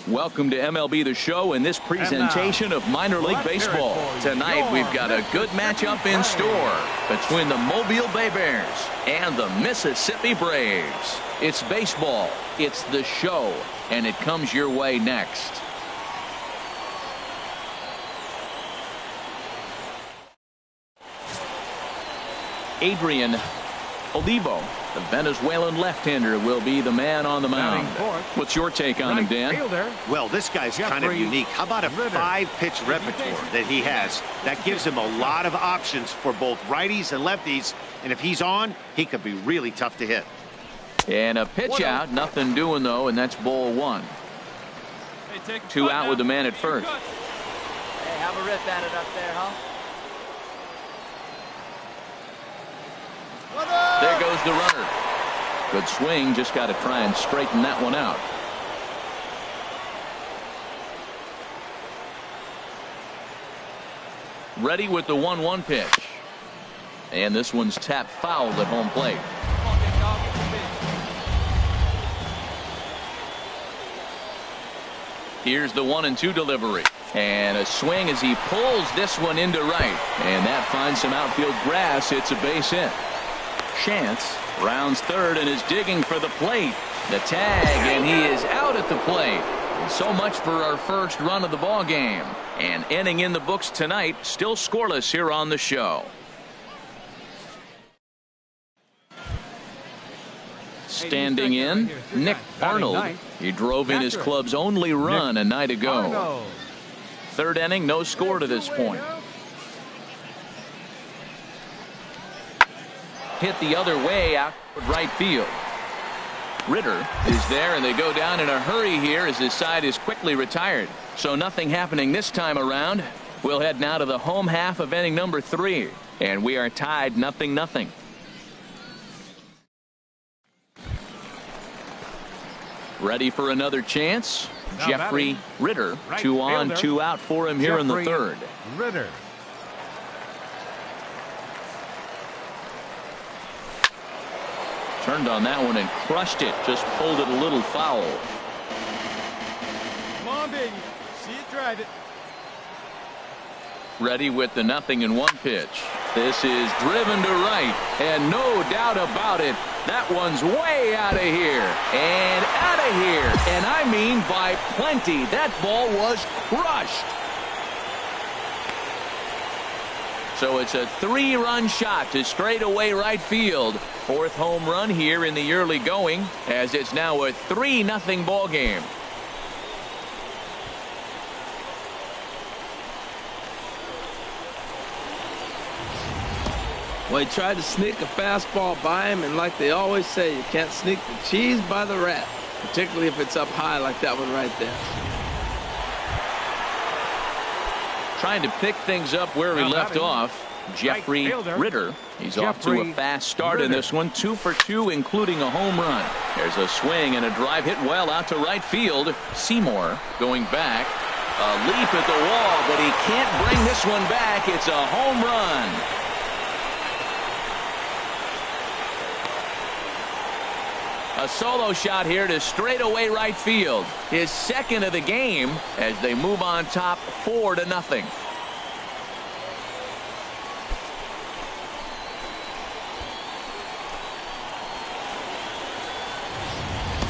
Welcome to MLB The Show and this presentation of minor league baseball. Tonight we've got a good matchup in store between the Mobile Bay Bears and the Mississippi Braves. It's baseball, it's the show, and it comes your way next. Adrian Olivo, the Venezuelan left-hander, will be the man on the mound. What's your take on him, Dan? Well, this guy's kind of unique. How about a 5-pitch repertoire that he has? That gives him a lot of options for both righties and lefties. And if he's on, he could be really tough to hit. And a pitch out, nothing doing though, and that's ball one. Two out with the man at first. Hey, have a rip at it up there, huh? There goes the runner. Good swing, just got to try and straighten that one out. Ready with the 1-1 pitch. And this one's tapped foul at home plate. Here's the 1-2 delivery. And a swing as he pulls this one into right. And that finds some outfield grass. It's a base hit. Chance rounds third and is digging for the plate. The tag, and he is out at the plate. So much for our first run of the ball game. And inning in the books tonight, still scoreless here on the show. Standing in, Nick Arnold. He drove in his club's only run a night ago. Third inning, no score to this point. Hit the other way out right field. Ritter is there, and they go down in a hurry here as his side is quickly retired. So nothing happening this time around. We'll head now to the home half of inning number 3, and we are tied 0-0. Ready for another chance. Jeffrey Ritter, 2 on, 2 out for him here in the third. Ritter. Turned on that one and crushed it. Just pulled it a little foul. Come on, baby. See it, drive it. Ready with the 0-1 pitch. This is driven to right, and no doubt about it, that one's way out of here. And out of here. And I mean by plenty. That ball was crushed. So it's a 3-run shot to straightaway right field. 4th home run here in the early going, as it's now a 3-0 ball game. Well, he tried to sneak a fastball by him, and like they always say, you can't sneak the cheese by the rat, particularly if it's up high like that one right there. Trying to pick things up where he left off. Jeffrey Ritter. He's off to a fast start in this one. 2 for 2, including a home run. There's a swing and a drive hit well out to right field. Seymour going back. A leap at the wall, but he can't bring this one back. It's a home run. A solo shot here to straightaway right field. His second of the game as they move on top 4-0.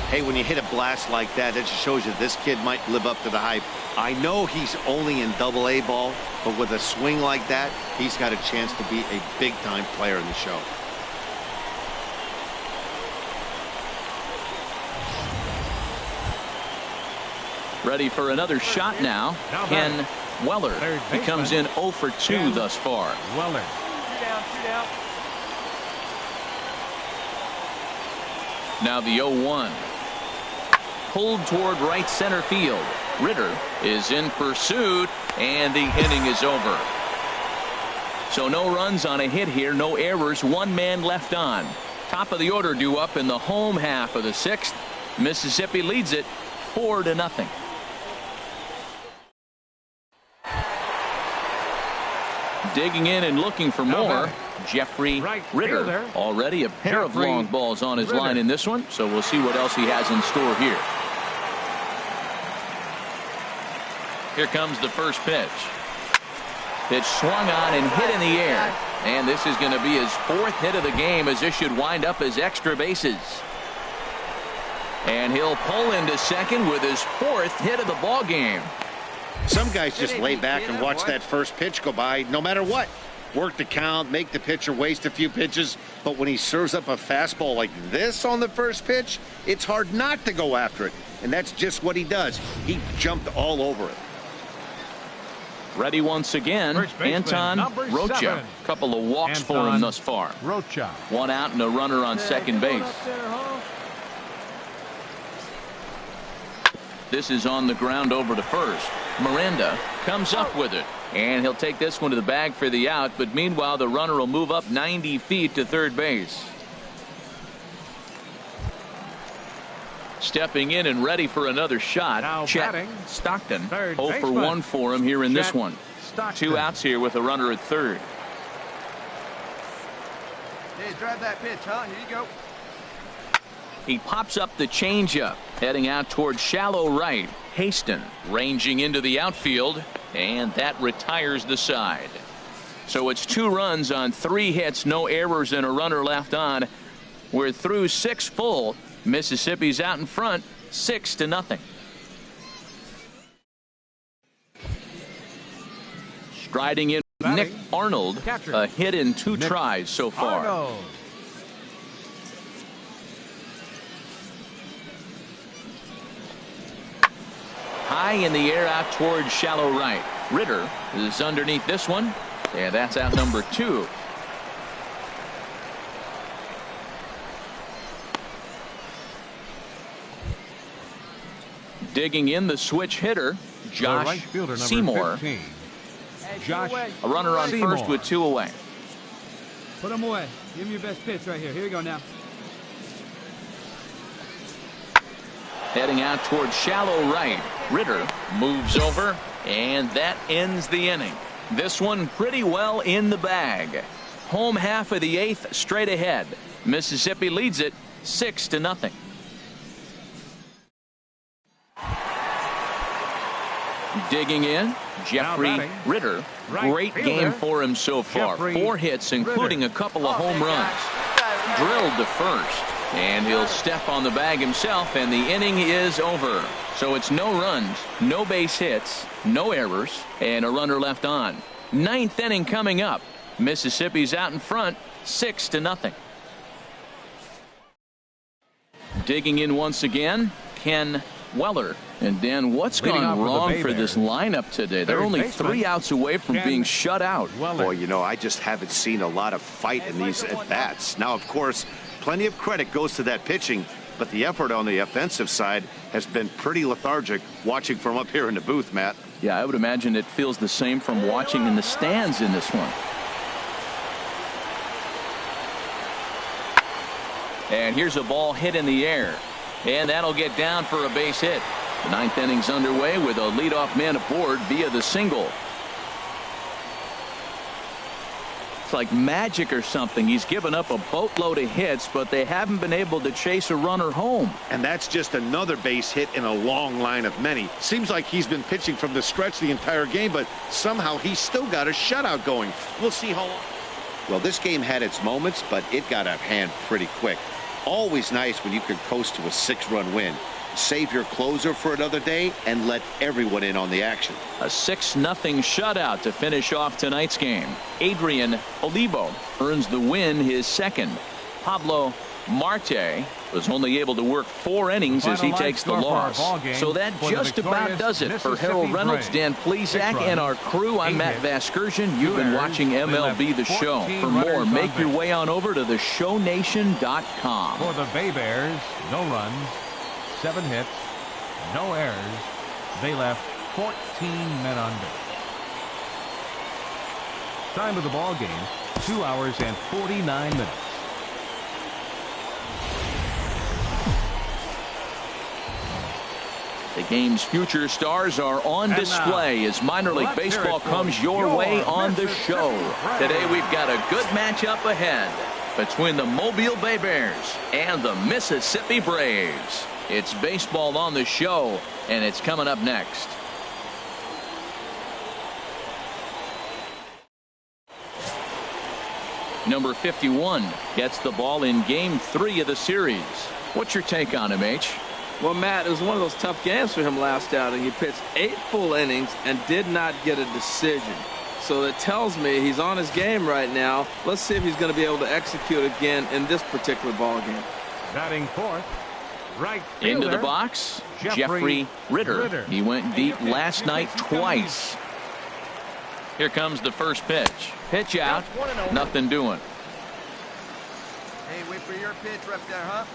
Hey, when you hit a blast like that, it just shows you this kid might live up to the hype. I know he's only in Double-A ball, but with a swing like that, he's got a chance to be a big-time player in the show. Ready for another shot now. Ken Weller. He comes in 0 for 2 thus far. Weller. 2 down, 2 down. Now the 0-1. Pulled toward right center field. Ritter is in pursuit, and the inning is over. So no runs on a hit here, no errors, one man left on. Top of the order due up in the home half of the 6th. Mississippi leads it 4-0. Digging in and looking for more, Jeffrey Ritter. Already a pair of long balls on his line in this one, so we'll see what else he has in store here. Here comes the first pitch. Pitch swung on and hit in the air. And this is going to be his 4th hit of the game, as this should wind up as extra bases. And he'll pull into second with his 4th hit of the ball game. Some guys just lay back and watch that first pitch go by no matter what. Work the count, make the pitcher waste a few pitches. But when he serves up a fastball like this on the first pitch, it's hard not to go after it. And that's just what he does. He jumped all over it. Ready once again, Anton Rocha. Couple of walks for him thus far. Rocha. One out and a runner on second base. This is on the ground over to first. Miranda comes up with it, and he'll take this one to the bag for the out, but meanwhile the runner will move up 90 feet to third base. Stepping in and ready for another shot. Now Chet batting, Stockton. third 0 for baseman. 1 for him here in this Chet one. Stockton. 2 outs here with a runner at third. Hey, drive that pitch, huh? Here you go. He pops up the changeup, heading out toward shallow right. Haston ranging into the outfield, and that retires the side. So it's 2 runs on 3 hits, no errors, and a runner left on. We're through 6 full. Mississippi's out in front, 6-0. Striding in, Nick Arnold, a hit in 2 tries so far. Arnold. High in the air out towards shallow right. Ritter is underneath this one, and that's out number 2. Digging in the switch hitter, Josh Right fielder, number Seymour. 15. Hey, Josh A runner on Seymour. first with 2 away. Put him away. Give him your best pitch right here. Here you go now. Heading out towards shallow right. Ritter moves over, and that ends the inning. This one pretty well in the bag. Home half of the 8th straight ahead. Mississippi leads it 6-0. Digging in, Jeffrey batting, Ritter. right Great fielder, game for him so far. Jeffrey 4 hits, including a couple of home runs. Drilled to first, and he'll step on the bag himself, and the inning is over. So it's no runs, no base hits, no errors, and a runner left on. 9th inning coming up. Mississippi's out in front, 6-0. Digging in once again, Ken Weller. And Dan, what's Leading off gone for the wrong Bay for this Bears. lineup today? They're Third only baseman, 3 outs away from Ken being shut out. Weller. Boy, you know, I just haven't seen a lot of fight in these at-bats. Now, of course, plenty of credit goes to that pitching, but the effort on the offensive side has been pretty lethargic watching from up here in the booth, Matt. Yeah, I would imagine it feels the same from watching in the stands in this one. And here's a ball hit in the air, and that'll get down for a base hit. The 9th inning's underway with a leadoff man aboard via the single. It's like magic or something. He's given up a boatload of hits, but they haven't been able to chase a runner home. And that's just another base hit in a long line of many. Seems like he's been pitching from the stretch the entire game, but somehow he's still got a shutout going. We'll see how long. Well, this game had its moments, but it got out of hand pretty quick. Always nice when you can coast to a 6-run win. Save your closer for another day and let everyone in on the action. A 6-0 shutout to finish off tonight's game. Adrian Olivo earns the win, his 2nd. Pablo Marte was only able to work 4 innings as he takes the loss. So that just about does it for Harold Reynolds, Dan Plesac, and our crew. I'm Matt Vasgersian. You've been watching MLB The Show. For more, make your way on over to theshownation.com. For the Bay Bears, no runs, 7 hits, no errors. They left 14 men on base. Time of the ball game, 2 hours and 49 minutes. The game's future stars are on display as minor league baseball comes your way on the show. Today we've got a good matchup ahead between the Mobile Bay Bears and the Mississippi Braves. It's baseball on the show, and it's coming up next. Number 51 gets the ball in Game 3 of the series. What's your take on him, H? Well, Matt, it was one of those tough games for him last outing. He pitched 8 full innings and did not get a decision. So that tells me he's on his game right now. Let's see if he's going to be able to execute again in this particular ball game. Batting fourth, right fielder, into the box, Jeffrey Ritter. He went deep last night twice. Here comes the first pitch. Pitch out, nothing doing. Hey, wait for your pitch right there, huh?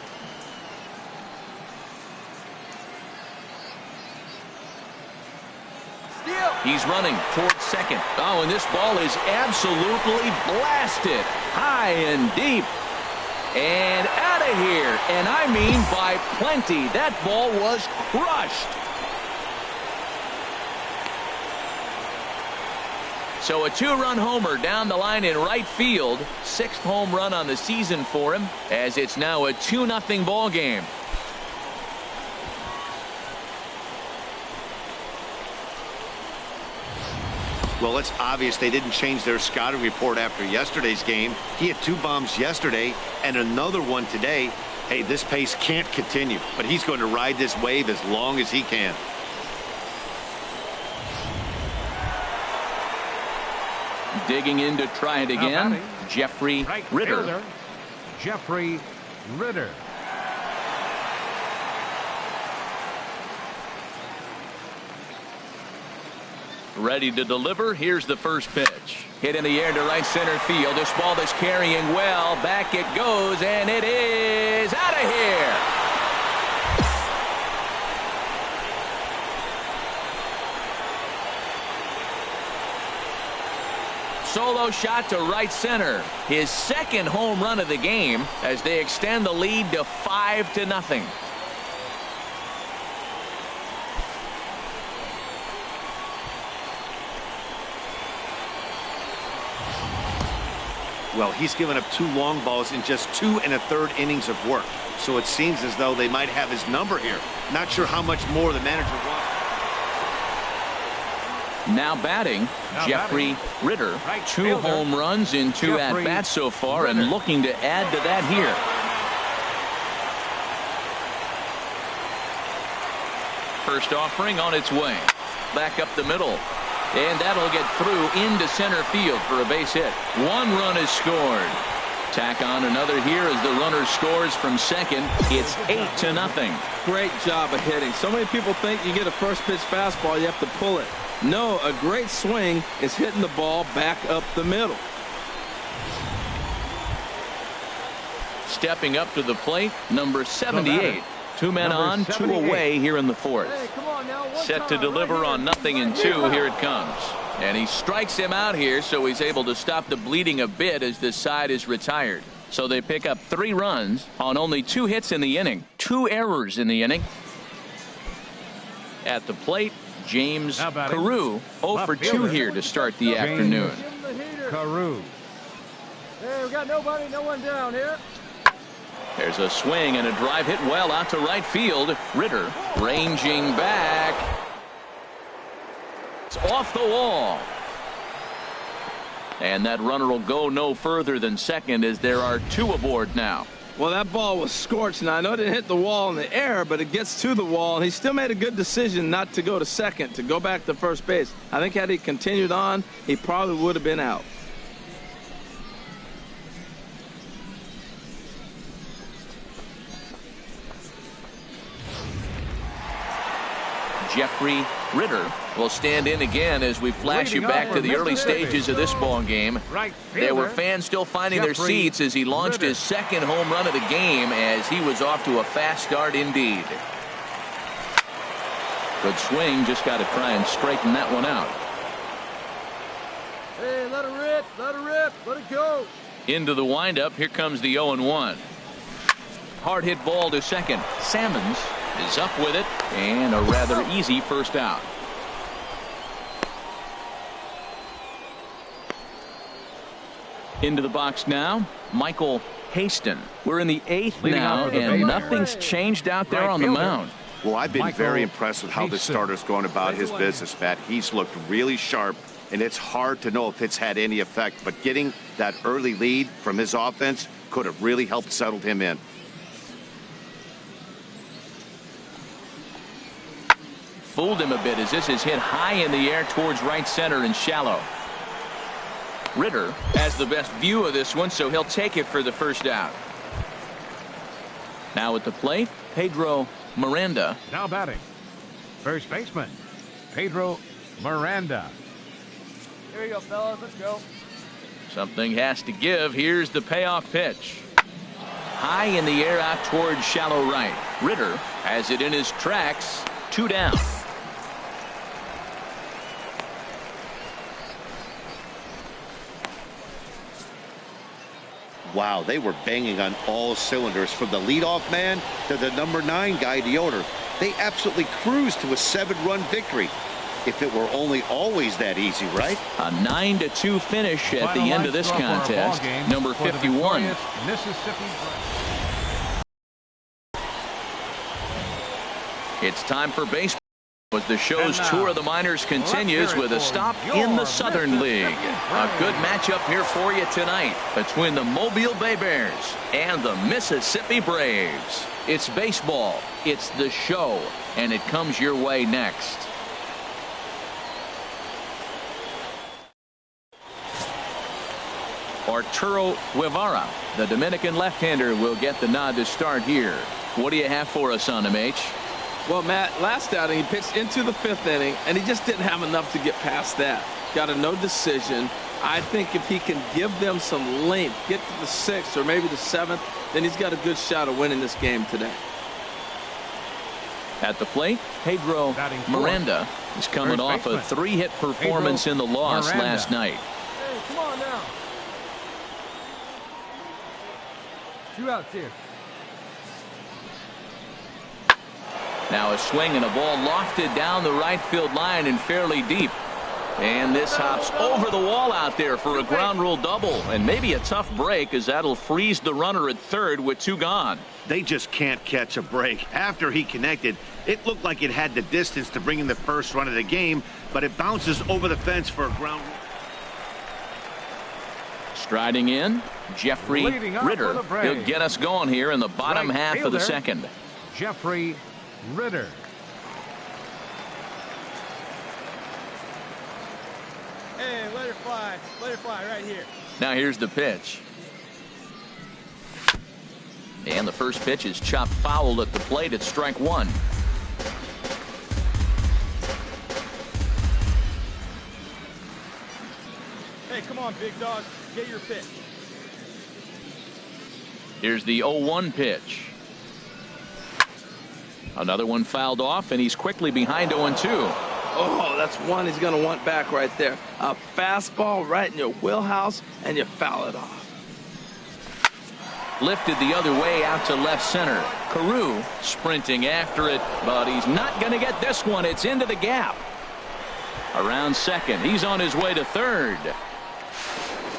He's running towards second. Oh, and this ball is absolutely blasted. High and deep. And out of here. And I mean by plenty. That ball was crushed. So a 2-run homer down the line in right field. 6th home run on the season for him, as it's now a 2-0 ball game. Well, it's obvious they didn't change their scouting report after yesterday's game. He had 2 bombs yesterday and another one today. Hey, this pace can't continue, but he's going to ride this wave as long as he can. Digging in to try it again, Jeffrey Ritter. Fielder, Jeffrey Ritter. Ready to deliver. Here's the first pitch. Hit in the air to right center field. This ball is carrying well. Back it goes, and it is out of here. Solo shot to right center. His 2nd home run of the game as they extend the lead to 5-0. Well, he's given up 2 long balls in just 2 1/3 innings of work. So it seems as though they might have his number here. Not sure how much more the manager wants. Now batting, Jeffrey Ritter. 2 home runs in 2 at-bats so far, and looking to add to that here. First offering on its way. Back up the middle. And that'll get through into center field for a base hit. 1 run is scored. Tack on another here as the runner scores from second. It's 8-0. Great job of hitting. So many people think you get a first pitch fastball, you have to pull it. No, a great swing is hitting the ball back up the middle. Stepping up to the plate, number 78. 2 men on, 2 away here in the 4th. Hey, come on now. Set to deliver on 0-2. Here it comes. And he strikes him out here, so he's able to stop the bleeding a bit as this side is retired. So they pick up 3 runs on only 2 hits in the inning. 2 errors in the inning. At the plate, James Carew, 0 for 2 here to start the afternoon. Carew. Hey, we got nobody, no one down here. There's a swing and a drive hit well out to right field. Ritter ranging back. It's off the wall. And that runner will go no further than second as there are 2 aboard now. Well, that ball was scorched. Now, I know it didn't hit the wall in the air, but it gets to the wall, and he still made a good decision not to go to second, to go back to first base. I think had he continued on, he probably would have been out. Jeffrey Ritter will stand in again as we flash you back to the early stages of this ball game. There were fans still finding their seats as he launched his second home run of the game, as he was off to a fast start indeed. Good swing, just got to try and straighten that one out. Hey, let it rip, let it go. Into the windup, here comes the 0-1. Hard hit ball to second. Salmons is up with it, and a rather easy first out. Into the box now, Michael Haston. We're in the 8th now, and nothing's changed out there on the mound. Well, I've been very impressed with how this starter's going about his business, Matt. He's looked really sharp, and it's hard to know if it's had any effect, but getting that early lead from his offense could have really helped settle him in. Fooled him a bit as this is hit high in the air towards right center and shallow. Ritter has the best view of this one, so he'll take it for the first out. Now at the plate, Pedro Miranda. Now batting, first baseman, Pedro Miranda. Here we go, fellas. Let's go. Something has to give. Here's the payoff pitch. High in the air out towards shallow right. Ritter has it in his tracks. 2 down. Wow, they were banging on all cylinders, from the leadoff man to the number 9 guy, the owner. They absolutely cruised to a 7-run victory. If it were only always that easy, right? A 9-2 finish at the end of this contest. Number 51. Mississippi. It's time for baseball as the show's tour of the minors continues with a stop in the Southern League. A good matchup here for you tonight between the Mobile Bay Bears and the Mississippi Braves. It's baseball, it's the show, and it comes your way next. Arturo Guevara, the Dominican left-hander, will get the nod to start here. What do you have for us on him, H? Well, Matt, last outing he pitched into the 5th inning, and he just didn't have enough to get past that. Got a no decision. I think if he can give them some length, get to the 6th or maybe the 7th, then he's got a good shot of winning this game today. At the plate, Pedro Miranda is coming off a 3-hit performance in the loss last night. Hey, come on now. 2 outs here. Now a swing and a ball lofted down the right field line and fairly deep. And this hops over the wall out there for a ground rule double. And maybe a tough break, as that'll freeze the runner at third with 2 gone. They just can't catch a break. After he connected, it looked like it had the distance to bring in the first run of the game, but it bounces over the fence for a ground rule. Striding in, Jeffrey Ritter. He'll get us going here in the bottom half of the second. Jeffrey Ritter. Hey, let her fly right here. Now here's the pitch. And the first pitch is chopped foul at the plate at strike 1. Hey, come on, big dog. Get your pitch. Here's the 0-1 pitch. Another one fouled off, and he's quickly behind 0-2. Oh, that's one he's going to want back right there. A fastball right in your wheelhouse, and you foul it off. Lifted the other way out to left center. Carew sprinting after it, but he's not going to get this one. It's into the gap. Around second. He's on his way to third.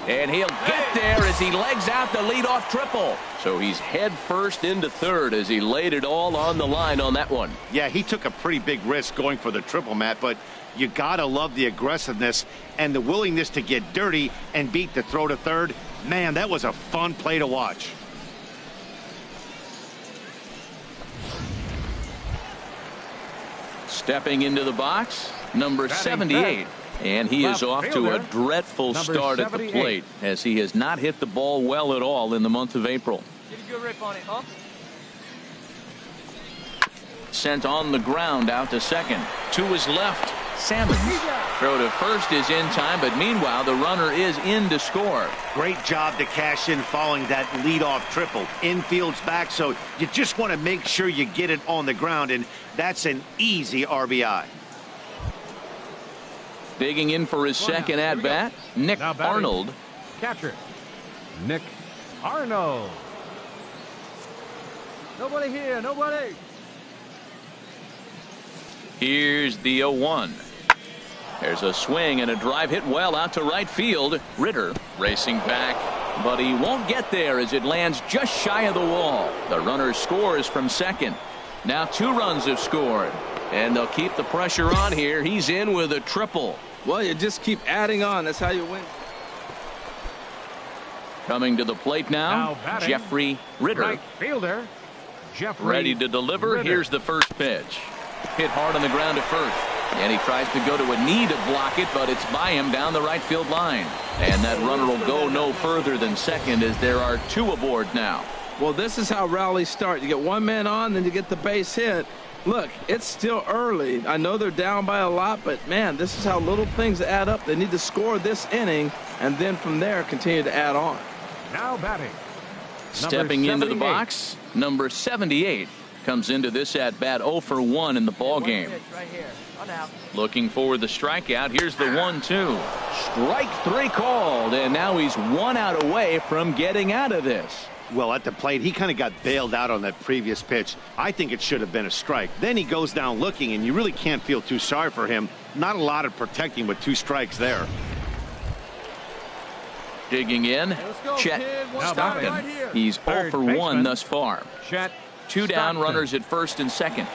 And he'll get there as he legs out the leadoff triple. So he's head first into third as he laid it all on the line on that one. Yeah, he took a pretty big risk going for the triple, Matt, but you gotta love the aggressiveness and the willingness to get dirty and beat the throw to third. Man, that was a fun play to watch. Stepping into the box, number 78. And he is off to a dreadful start at the plate, as he has not hit the ball well at all in the month of April. Get a good rip on it, huh? sent on the ground out to second. To his left, Salmons. Throw to first is in time, but meanwhile the runner is in to score. Great job to cash in following that leadoff triple. Infield's back, so you just want to make sure you get it on the ground, and that's an easy RBI. Digging in for his second at bat, Nick Arnold. Catcher, Nick Arnold. Nobody here, nobody. Here's the 0-1. There's a swing and a drive hit well out to right field. Ritter racing back, but he won't get there as it lands just shy of the wall. The runner scores from second. Now 2 runs have scored, and they'll keep the pressure on here. He's in with a triple. Well, you just keep adding on. That's how you win. Coming to the plate now batting, Jeffrey Ritter. Right fielder, Jeffrey Ready to deliver. Ritter. Here's the first pitch. Hit hard on the ground to first. And he tries to go to a knee to block it, but it's by him down the right field line. And that runner will go no further than second as there are 2 aboard now. Well, this is how rallies start. You get 1 man on, then you get the base hit. Look, it's still early. I know they're down by a lot, but, man, this is how little things add up. They need to score this inning, and then from there continue to add on. Now batting. Stepping into the 78. box, number 78 comes into this at bat 0 for 1 in the ball game. Right here. On out. Looking for the strikeout. Here's the 1-2. Strike 3 called, and now he's 1 out away from getting out of this. Well, at the plate, he kind of got bailed out on that previous pitch. I think it should have been a strike. Then he goes down looking, and you really can't feel too sorry for him. Not a lot of protecting with 2 strikes there. Digging in, Let's go, Chet kid. One Stockton. time right here. He's 0 Third for 1 baseman. thus far. Chet 2 down, Stockton. runners at first and second.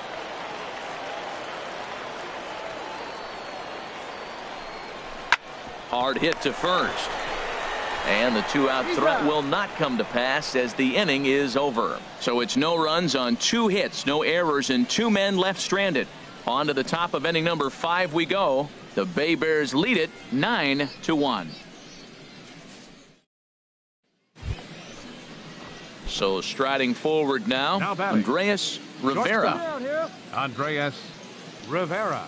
Hard hit to first. And the 2-out threat will not come to pass as the inning is over. So it's no runs on 2 hits, no errors, and 2 men left stranded. On to the top of inning number 5 we go. The Bay Bears lead it 9-1. So striding forward now batting. Andreas Rivera. Down here. Andreas Rivera.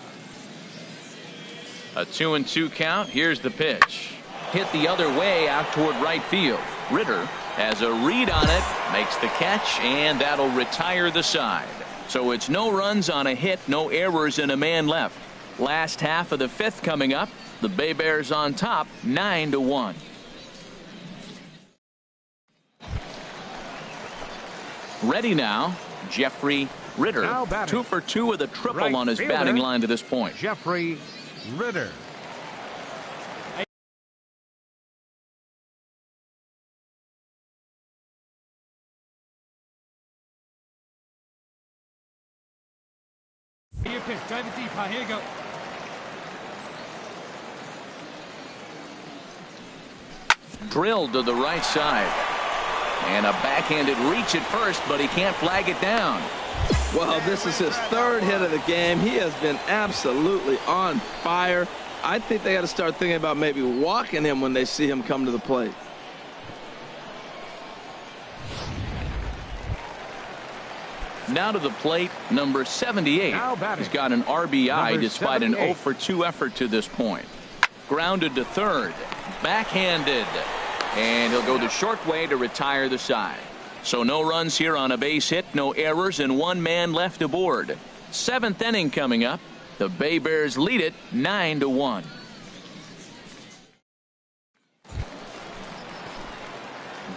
A 2-2 count. Here's the pitch. Hit the other way out toward right field. Ritter has a read on it, makes the catch, and that'll retire the side. So it's no runs on a hit, no errors, and a man left. Last half of the 5th coming up. The Bay Bears on top 9-1. Ready now, Jeffrey Ritter. Now batting. 2 for 2 with a triple Right on his fielder. batting line to this point. Jeffrey Ritter. Your pitch. Drive it deep. Here you go. Drilled to the right side. And a backhanded reach at first, but he can't flag it down. Well, this is his 3rd hit of the game. He has been absolutely on fire. I think they got to start thinking about maybe walking him when they see him come to the plate. Now to the plate, number 78. Now batting. He's got an RBI Number despite an 78. 0 for 2 effort to this point. Grounded to third. Backhanded. And he'll go the short way to retire the side. So no runs here on a base hit, no errors, and 1 man left aboard. 7th inning coming up. The Bay Bears lead it 9-1.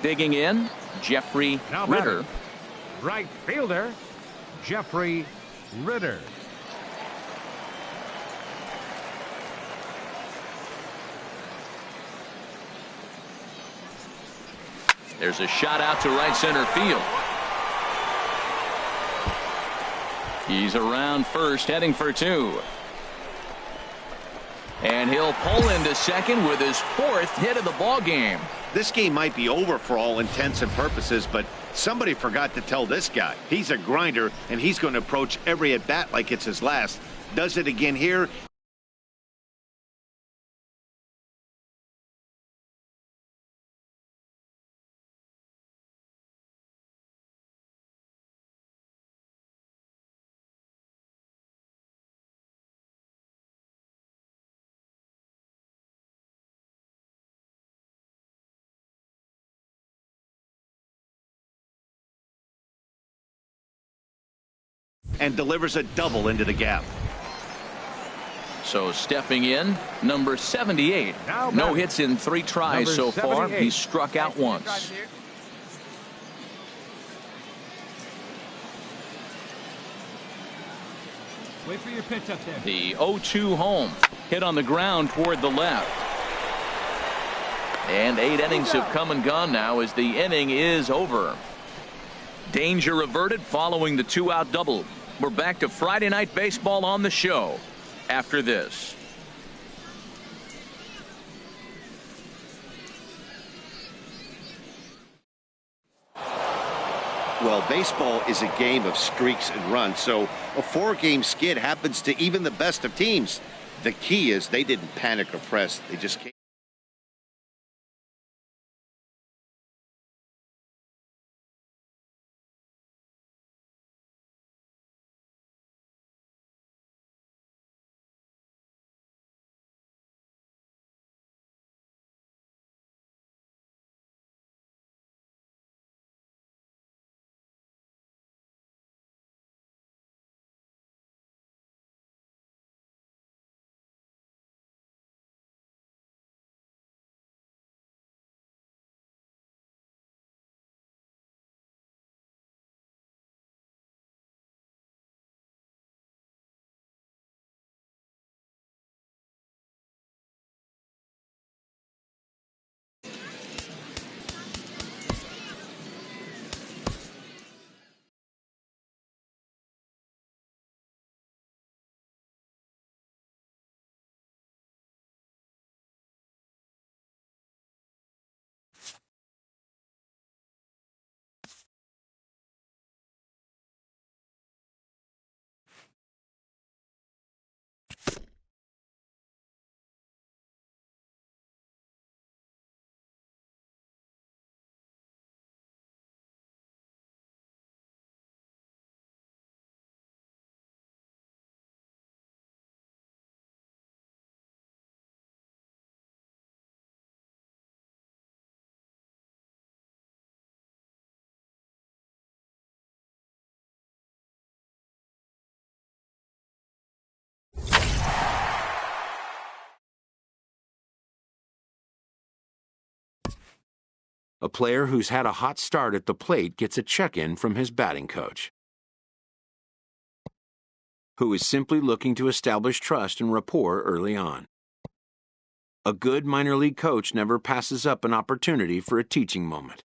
Digging in, Jeffrey Now Ritter. batting. Right fielder, Jeffrey Ritter. There's a shot out to right center field. He's around first, heading for 2. And he'll pull into second with his 4th hit of the ball game. This game might be over for all intents and purposes, but somebody forgot to tell this guy. He's a grinder, and he's going to approach every at-bat like it's his last. Does it again here. and delivers a double into the gap. So stepping in, number 78. Now No batting. hits in 3 tries so Number far. 78. He's struck out once. Wait for your pitch up there. The 0-2 home. Hit on the ground toward the left. And 8 innings have come and gone now as the inning is over. Danger averted following the 2-out double. We're back to Friday Night Baseball on the show after this. Well, baseball is a game of streaks and runs, so a 4-game skid happens to even the best of teams. The key is they didn't panic or press. They just came. A player who's had a hot start at the plate gets a check-in from his batting coach, who is simply looking to establish trust and rapport early on. A good minor league coach never passes up an opportunity for a teaching moment.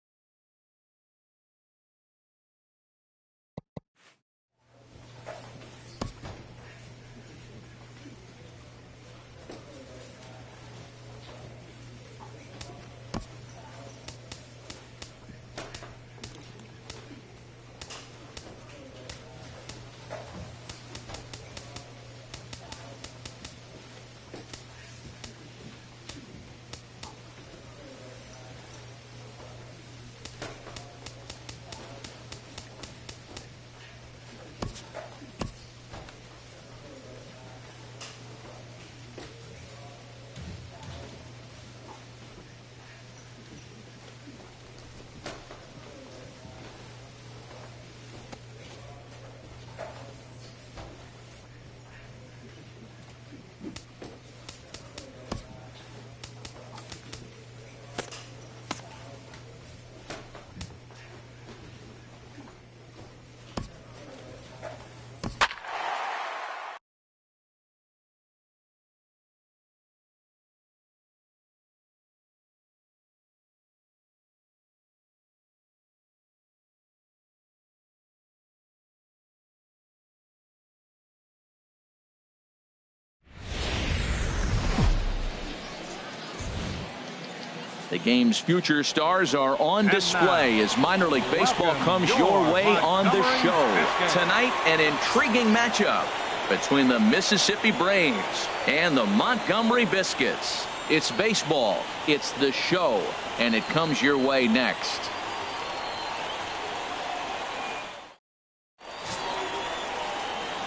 The game's future stars are on display as minor league baseball comes your way on the show. Tonight, an intriguing matchup between the Mississippi Braves and the Montgomery Biscuits. It's baseball, it's the show, and it comes your way next.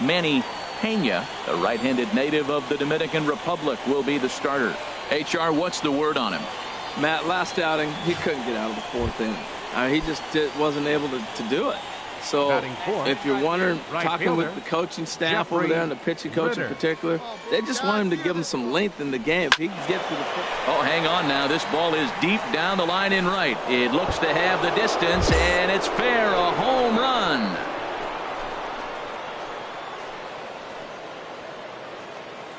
Manny Pena, the right-handed native of the Dominican Republic, will be the starter. HR, what's the word on him? Matt, last outing, he couldn't get out of the 4th inning. He just wasn't able to do it. So Batting fourth, if you're wondering, right talking with fielder, the coaching staff over Jeffrey there and the pitching coach in Ritter. particular, they just want him to give him some length in the game. If he can get to the Oh, hang on now. This ball is deep down the line in right. It looks to have the distance, and it's fair, a home run.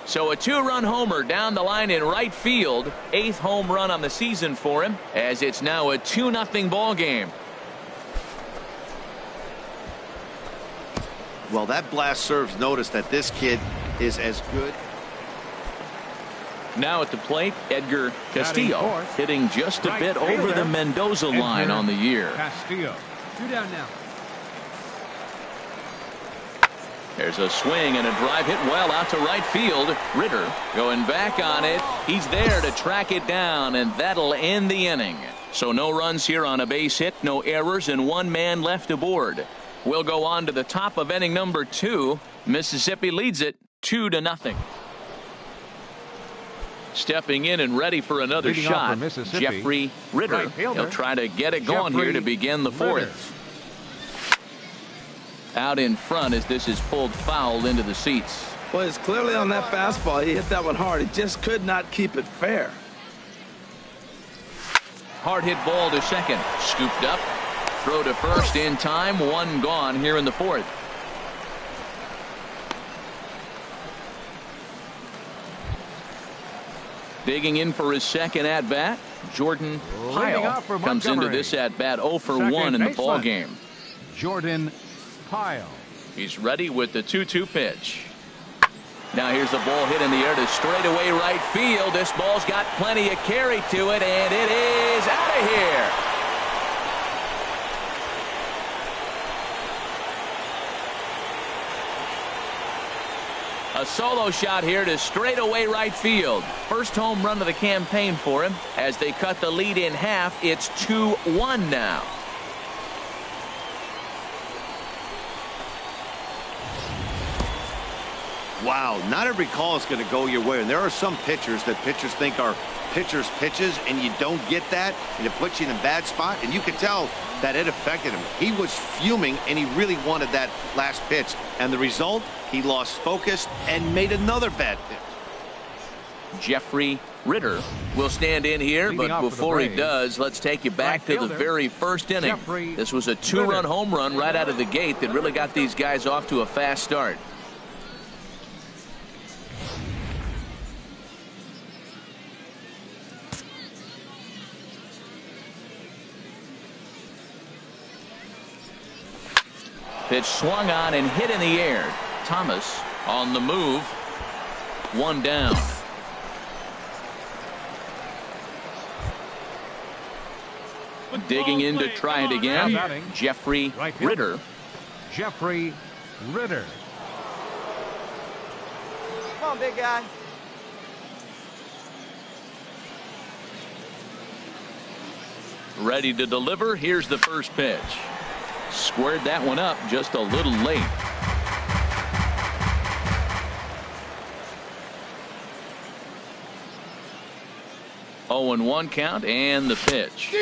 So a two-run homer down the line in right field. 8th home run on the season for him, as it's now a 2-0 ball game. Well, that blast serves notice that this kid is as good. Now at the plate, Edgar Castillo, fourth, hitting just a right bit over fielder, the Mendoza line Edgar on the year. Castillo. 2 down now. There's a swing and a drive hit well out to right field. Ritter going back on it. He's there to track it down, and that'll end the inning. So no runs here on a base hit, no errors, and 1 man left aboard. We'll go on to the top of inning number 2. Mississippi leads it 2-0. Stepping in and ready for another Leading off for shot, Mississippi, Jeffrey Ritter. right fielder, He'll try to get it going here to begin the 4th. Ritter. Out in front as this is pulled foul into the seats. Well, it's clearly on that fastball. He hit that one hard. He just could not keep it fair. Hard hit ball to second. Scooped up. Throw to first in time. 1 gone here in the 4th. Digging in for his second at-bat, Jordan Leading Pyle off for comes into Montgomery. this at-bat 0 for Second 1 in the baseman, ball game. Jordan Pyle. He's ready with the 2-2 pitch. Now here's the ball hit in the air to straightaway right field. This ball's got plenty of carry to it, and it is out of here. A solo shot here to straightaway right field. First home run of the campaign for him. As they cut the lead in half, it's 2-1 now. Wow, not every call is going to go your way. And there are some pitchers that pitchers think are pitchers' pitches, and you don't get that, and it puts you in a bad spot. And you could tell that it affected him. He was fuming, and he really wanted that last pitch. And the result, he lost focus and made another bad pitch. Jeffrey Ritter will stand in here, Leading but off for the before he Braves, does, let's take you back right to the fielder, very first inning. Jeffrey This was a 2-run Ritter. home run right out of the gate that really got these guys off to a fast start. Pitch swung on and hit in the air. Thomas on the move. 1 down. Digging in to try it again. Batting, Jeffrey right fielder, Ritter. Jeffrey Ritter. Come on, big guy. Ready to deliver. Here's the first pitch. Squared that one up just a little late. Oh, and 1 count and the pitch.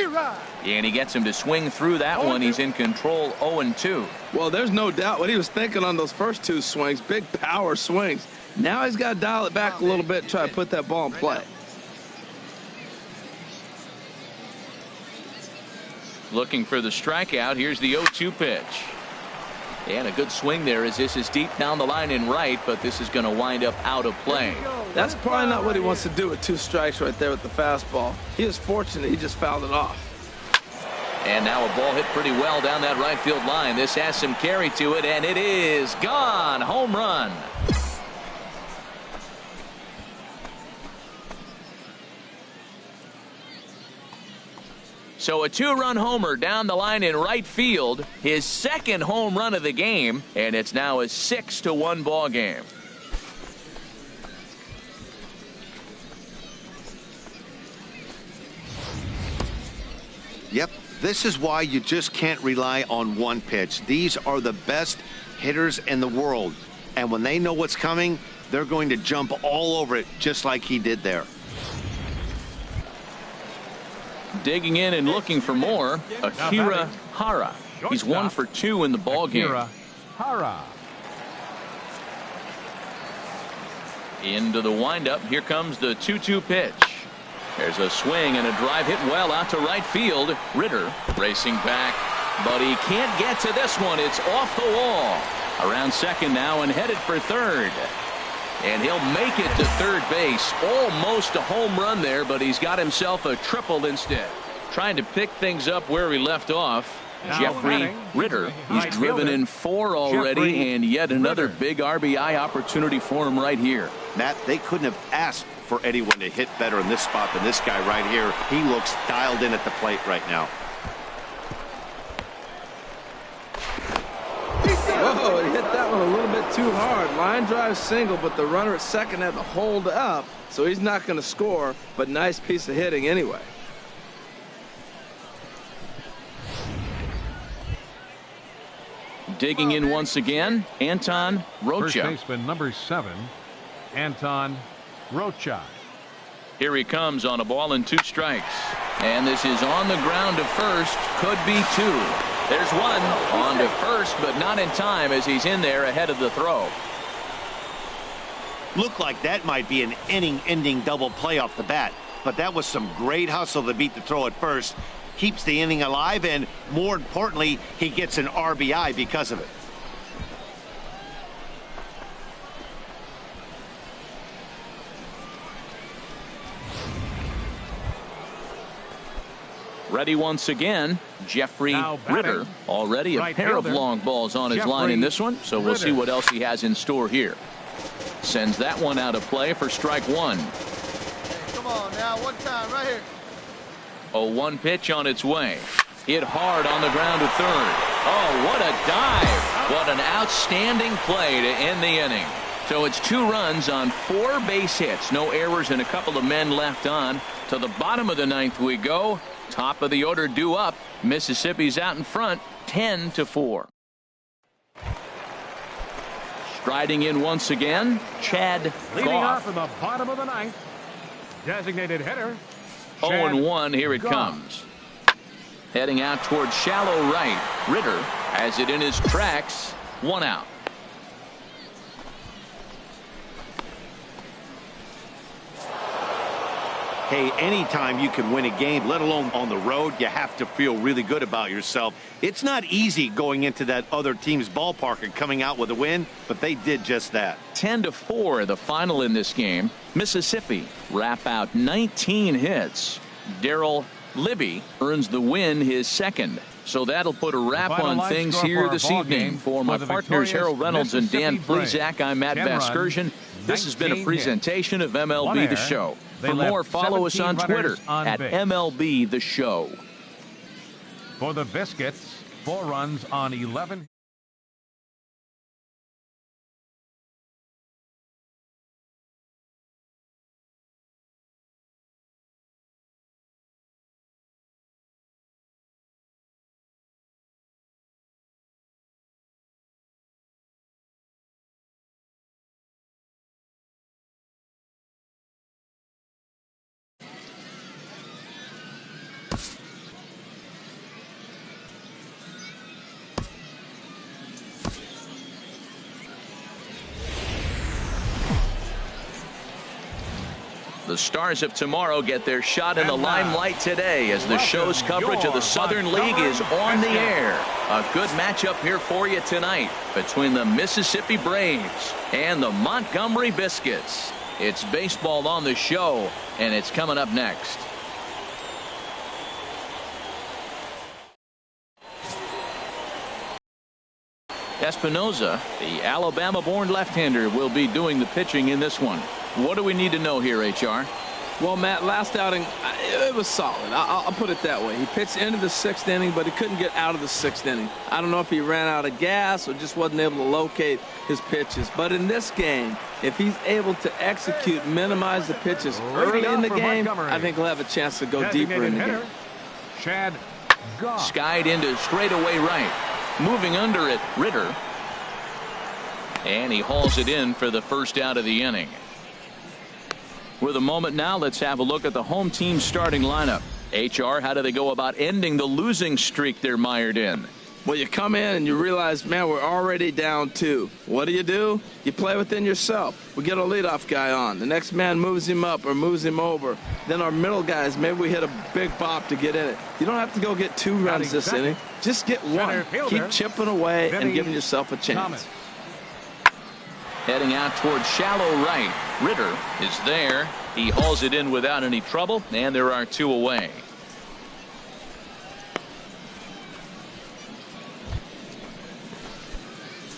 And he gets him to swing through that one. He's in control 0-2. Well, there's no doubt what he was thinking on those first 2 swings. Big power swings. Now he's got to dial it back a little bit and try to put that ball in play. Looking for the strikeout. Here's the 0-2 pitch. And a good swing there as this is deep down the line in right, but this is going to wind up out of play. That's probably not what he wants to do with 2 strikes right there with the fastball. He was fortunate he just fouled it off. And now a ball hit pretty well down that right field line. This has some carry to it, and it is gone. Home run. So a 2-run homer down the line in right field, his second home run of the game, and it's now a 6-1 ball game. Yep, this is why you just can't rely on one pitch. These are the best hitters in the world. And when they know what's coming, they're going to jump all over it just like he did there. Digging in and looking for more, Akira Hara. He's 1 for 2 in the ball game. Hara. Into the windup. Here comes the 2-2 pitch. There's a swing and a drive hit well out to right field. Ritter racing back, but he can't get to this one. It's off the wall. Around second now and headed for third. And he'll make it to third base. Almost a home run there, but he's got himself a triple instead. Trying to pick things up where he left off. Jeffrey Ritter. He's driven in 4 already, and yet another big RBI opportunity for him right here. Matt, they couldn't have asked for anyone to hit better in this spot than this guy right here. He looks dialed in at the plate right now. Whoa, he hit that one a little bit too hard. Line drive single, but the runner at second had to hold up, so he's not going to score, but nice piece of hitting anyway. Digging in once again, Anton Rocha. First baseman number 7, Anton Rocha. Here he comes on a ball and 2 strikes. And this is on the ground to first. Could be 2. There's 1 on to first, but not in time as he's in there ahead of the throw. Looked like that might be an inning-ending double play off the bat, but that was some great hustle to beat the throw at first. Keeps the inning alive, and more importantly, he gets an RBI because of it. Ready once again, Jeffrey Ritter. Already a pair of long balls on his line in this one, so we'll see what else he has in store here. Sends that one out of play for strike 1. Hey, come on now, one time right here. 0-1 pitch on its way. Hit hard on the ground to third. Oh, what a dive. What an outstanding play to end the inning. So it's 2 runs on 4 base hits. No errors and a couple of men left on. To the bottom of the 9th we go. Top of the order due up. Mississippi's out in front, 10-4. Striding in once again, Chad Leading off Goff. in the bottom of the 9th, designated hitter. 0-1, here it Goff. comes. Heading out towards shallow right. Ritter has it in his tracks. 1 out. Hey, anytime you can win a game, let alone on the road, you have to feel really good about yourself. It's not easy going into that other team's ballpark and coming out with a win, but they did just that. 10-4, the final in this game. Mississippi wrap out 19 hits. Darrell Libby earns the win, his second. So that'll put a wrap on things here this evening. For my partners Harold Reynolds and Dan Plesac, I'm Matt Vasgersian. This has been a presentation of MLB The Show. For more, follow us on Twitter at MLB The Show. For the Biscuits, 4 runs on 11. The stars of tomorrow get their shot in the limelight today as the show's coverage of the Southern League is on the air. A good matchup here for you tonight between the Mississippi Braves and the Montgomery Biscuits. It's baseball on the show, and it's coming up next. Espinoza, the Alabama-born left-hander, will be doing the pitching in this one. What do we need to know here, HR? Well, Matt, last outing, it was solid. I'll put it that way. He pitched into the 6th inning, but he couldn't get out of the 6th inning. I don't know if he ran out of gas or just wasn't able to locate his pitches. But in this game, if he's able to execute, minimize the pitches early in the game, I think he'll have a chance to go deeper in the game. Chad Goff. Skied into straightaway right. Moving under it, Ritter. And he hauls it in for the first out of the inning. With a moment now, let's have a look at the home team starting lineup. HR, how do they go about ending the losing streak they're mired in? Well, you come in and you realize, man, we're already down 2. What do? You play within yourself. We get a leadoff guy on. The next man moves him up or moves him over. Then our middle guys, maybe we hit a big bop to get in it. You don't have to go get 2 runs this inning. Just get 1. Keep chipping away and giving yourself a chance. Heading out towards shallow right. Ritter is there. He hauls it in without any trouble, and there are 2 away.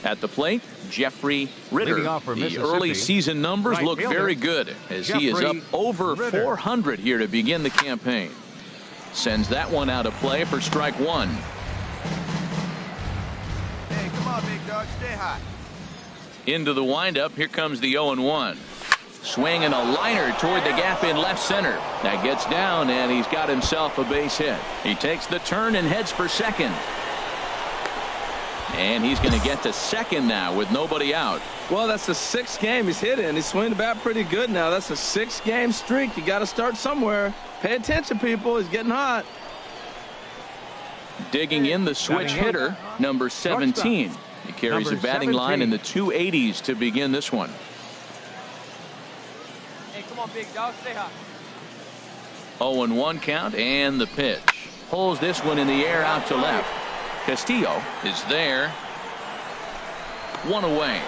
At the plate, Jeffrey Ritter. The early season numbers look very good as he is up over 400 here to begin the campaign. Sends that one out of play for strike 1. Hey, come on, big dog. Stay hot. Into the windup. Here comes the 0-1. Swinging a liner toward the gap in left center. That gets down, and he's got himself a base hit. He takes the turn and heads for second. And he's going to get to second now with nobody out. Well, that's the 6th game he's hit in. He's swinging the bat pretty good now. That's a 6-game streak. You got to start somewhere. Pay attention, people. He's getting hot. Digging in the switch hitter, number 17. He carries a batting line in the 280s to begin this one. Hey, come on, big dog. Stay hot. 0-1 count and the pitch. Pulls this one in the air out to left. Castillo is there. 1 away.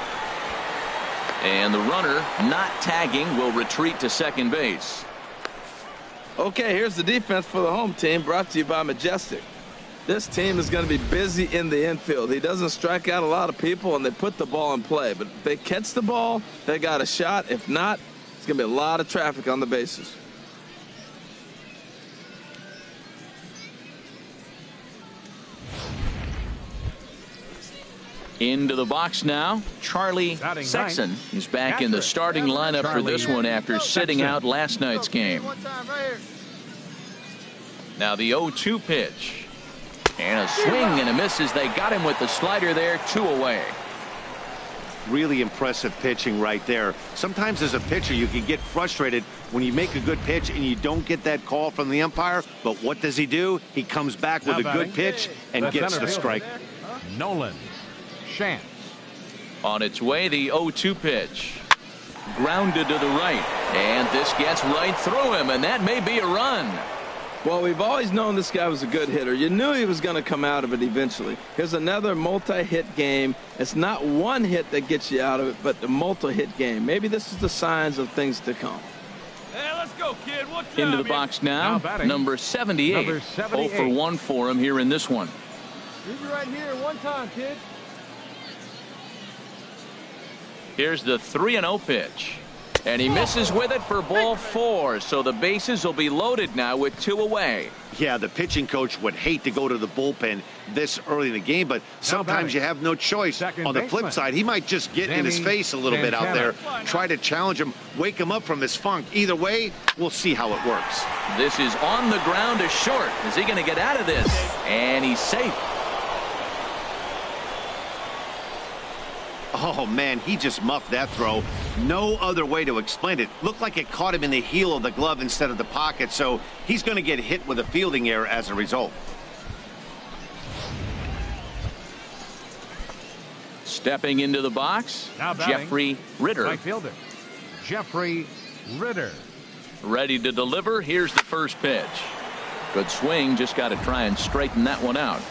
And the runner not tagging will retreat to second base. Okay, here's the defense for the home team, brought to you by Majestic. This team is going to be busy in the infield. He doesn't strike out a lot of people, and they put the ball in play. But if they catch the ball, they got a shot. If not, it's going to be a lot of traffic on the bases. Into the box now, Charlie Sexton is back in the starting lineup for this one after sitting out last night's game. Now the 0-2 pitch. And a swing and a miss as they got him with the slider there, 2 away. Really impressive pitching right there. Sometimes as a pitcher you can get frustrated when you make a good pitch and you don't get that call from the umpire. But what does he do? He comes back with a good pitch and gets the strike. Nolan Chance. On its way, the 0-2 pitch. Grounded to the right. And this gets right through him, and that may be a run. Well, we've always known this guy was a good hitter. You knew he was going to come out of it eventually. Here's another multi-hit game. It's not one hit that gets you out of it, but the multi-hit game. Maybe this is the signs of things to come. Hey, let's go, kid. What's up? Into the box now number 78. 0 for 1 for him here in this one. Leave it right here one time, kid. Here's the 3-0 pitch. And he misses with it for ball 4. So the bases will be loaded now with 2 away. Yeah, the pitching coach would hate to go to the bullpen this early in the game, but sometimes you have no choice. On the flip side, he might just get in his face a little bit out there, try to challenge him, wake him up from his funk. Either way, we'll see how it works. This is on the ground to short. Is he going to get out of this? And he's safe. Oh, man, he just muffed that throw. No other way to explain it. Looked like it caught him in the heel of the glove instead of the pocket, so he's going to get hit with a fielding error as a result. Stepping into the box, Jeffrey Ritter. Right fielder, Jeffrey Ritter. Ready to deliver. Here's the first pitch. Good swing. Just got to try and straighten that one out.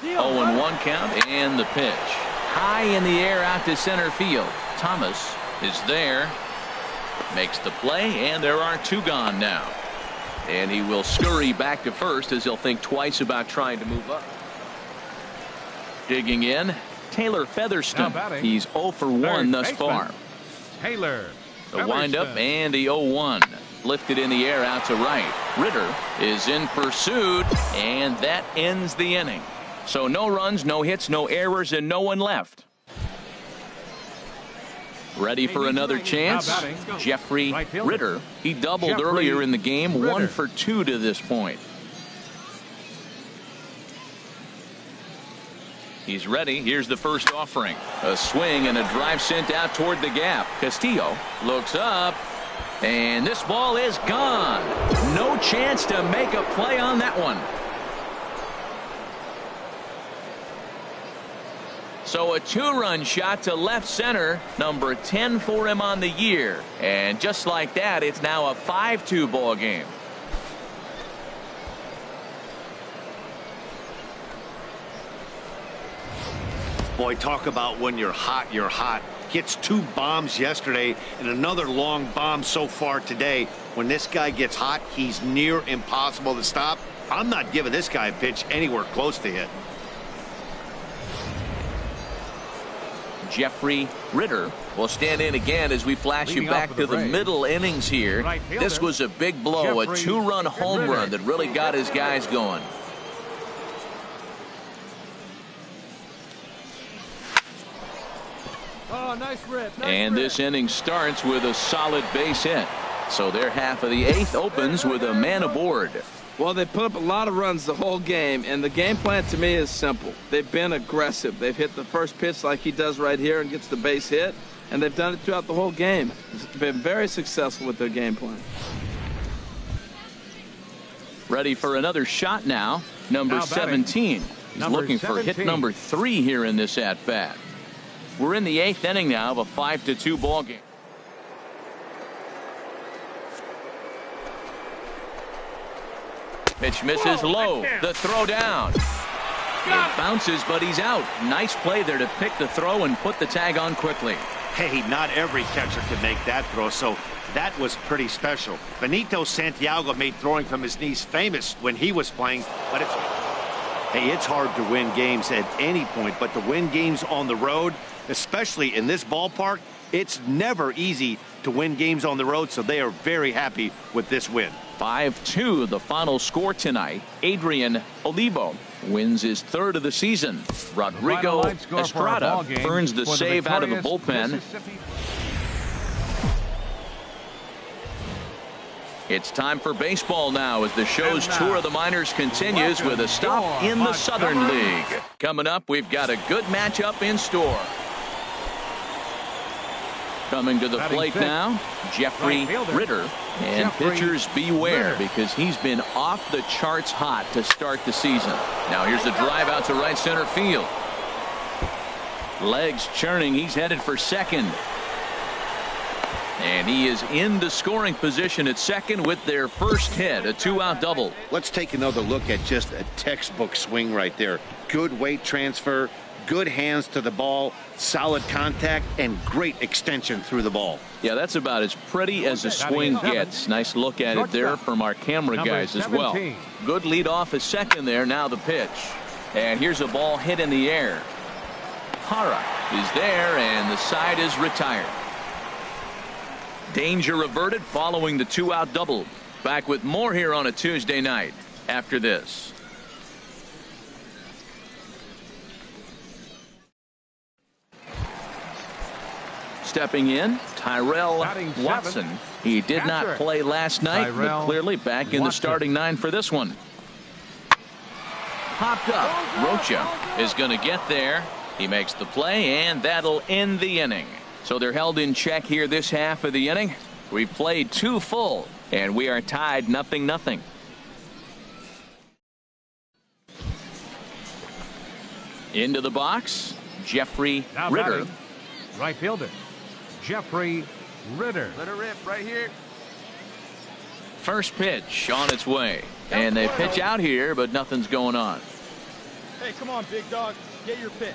The 0-1 count and the pitch. High in the air out to center field. Thomas is there. Makes the play, and there are 2 gone now. And he will scurry back to first as he'll think twice about trying to move up. Digging in, Taylor Featherston. He's 0 for 1 thus far. Taylor. The windup and the 0-1. Lifted in the air out to right. Ritter is in pursuit, and that ends the inning. So no runs, no hits, no errors, and no one left. Ready for another chance? Jeffrey Ritter. He doubled earlier in the game. 1 for 2 to this point. He's ready. Here's the first offering. A swing and a drive sent out toward the gap. Castillo looks up. And this ball is gone. No chance to make a play on that one. So a 2-run shot to left center, number 10 for him on the year. And just like that, it's now a 5-2 ball game. Boy, talk about when you're hot, you're hot. Gets 2 bombs yesterday and another long bomb so far today. When this guy gets hot, he's near impossible to stop. I'm not giving this guy a pitch anywhere close to hit. Jeffrey Ritter will stand in again as we flash you back to the middle innings here. This was a big blow, a 2-run home run that really got his guys going. Oh, nice rip. And this inning starts with a solid base hit. So their half of the 8th opens with a man aboard. Well, they put up a lot of runs the whole game, and the game plan to me is simple. They've been aggressive. They've hit the first pitch like he does right here and gets the base hit, and they've done it throughout the whole game. It's been very successful with their game plan. Ready for another shot now. Number 17. He's looking for hit number 3 here in this at-bat. We're in the 8th inning now of a 5-2 ball game. Pitch misses low. The throw down. It bounces, but he's out. Nice play there to pick the throw and put the tag on quickly. Hey, not every catcher can make that throw, so that was pretty special. Benito Santiago made throwing from his knees famous when he was playing, but it's hard to win games at any point, but to win games on the road, especially in this ballpark, it's never easy to win games on the road, so they are very happy with this win. 5-2 the final score tonight. Adrian Olivo wins his 3rd of the season. Rodrigo Estrada earns the save out of the bullpen. It's time for baseball now as the show's tour of the minors continues with a stop in the Southern League. Coming up, we've got a good matchup in store. Coming to the plate now, Jeffrey Ritter. And pitchers beware because he's been off the charts hot to start the season. Now here's a drive out to right center field. Legs churning. He's headed for second. And he is in the scoring position at second with their first hit, a 2-out double. Let's take another look at just a textbook swing right there. Good weight transfer, good hands to the ball, solid contact, and great extension through the ball. Yeah, that's about as pretty as a swing gets. Nice look at it there from our camera guys as well. Good lead off at second there. Now the pitch. And here's a ball hit in the air. Hara is there, and the side is retired. Danger averted following the 2-out double. Back with more here on a Tuesday night after this. Stepping in, Tyrell Watson. He did not play last night, but clearly back in the starting 9 for this one. Popped up. Rocha is going to get there. He makes the play, and that'll end the inning. So they're held in check here this half of the inning. We've played 2 full, and we are tied 0-0. Into the box, Jeffrey Ritter. Right fielder, Jeffrey Ritter. Let her rip right here. First pitch on its way. And they pitch out here, but nothing's going on. Hey, come on, big dog. Get your pitch.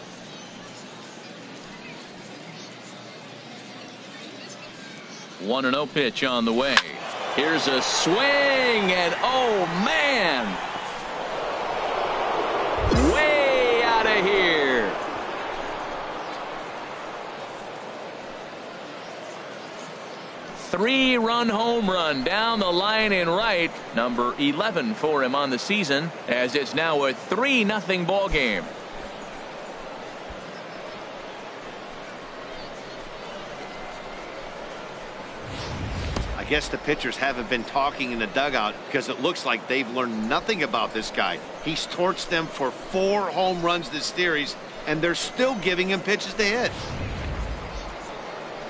1-0 pitch on the way. Here's a swing, and oh man, way out of here. Three-run home run down the line in right, number 11 for him on the season, as it's now a 3-0 ball game. I guess the pitchers haven't been talking in the dugout because it looks like they've learned nothing about this guy. He's torched them for 4 home runs this series, and they're still giving him pitches to hit.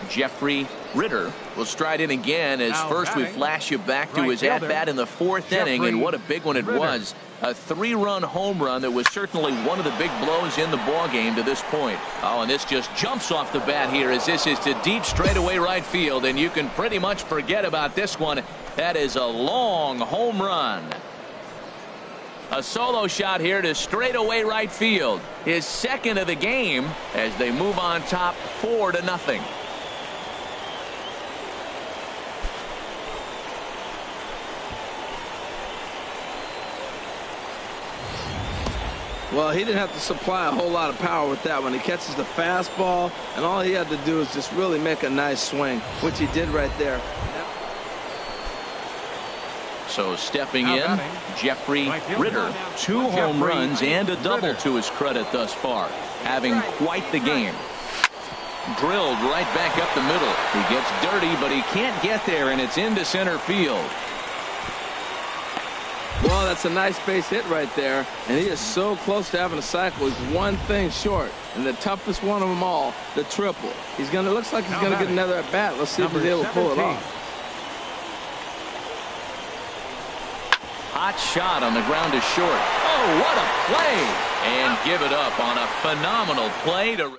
Jeffrey Ritter will stride in again as Now first we batting, flash you back to right his fielder, at-bat in the fourth inning, and what a big one it Ritter. was. A 3-run home run that was certainly one of the big blows in the ball game to this point. Oh, and this just jumps off the bat here as this is to deep straightaway right field, and you can pretty much forget about this one. That is a long home run. A solo shot here to straightaway right field. His second of the game as they move on top 4-0. Well, he didn't have to supply a whole lot of power with that one. He catches the fastball, and all he had to do is just really make a nice swing, which he did right there. So stepping Now in, batting, Jeffrey right fielder. Ritter. 2 home Jeffrey runs and a double Ritter. to his credit thus far, having quite the game. Drilled right back up the middle. He gets dirty, but he can't get there, and it's into center field. Well, that's a nice base hit right there, and he is so close to having a cycle. He's one thing short, and the toughest one of them all, the triple. Looks like he's Now going to get batting, another at bat. Let's see if number he's able to pull it 17. off. Hot shot on the ground is short. Oh, what a play! And give it up on a phenomenal play to...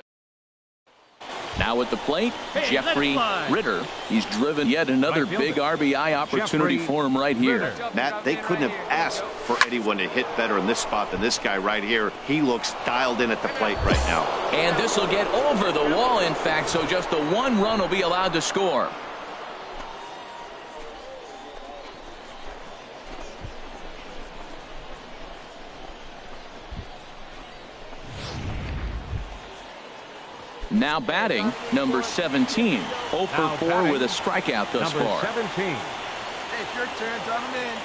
Now at the plate, Jeffrey Ritter. He's driven yet another Right big fielder. RBI opportunity Jeffrey for him right here. Ritter. Matt, they couldn't have asked for anyone to hit better in this spot than this guy right here. He looks dialed in at the plate right now. And this will get over the wall, in fact, so just the 1 run will be allowed to score. Now batting, number 17. 0 for Now 4 batting, with a strikeout thus number far. 17. Hey, it's your turn. Drop him in.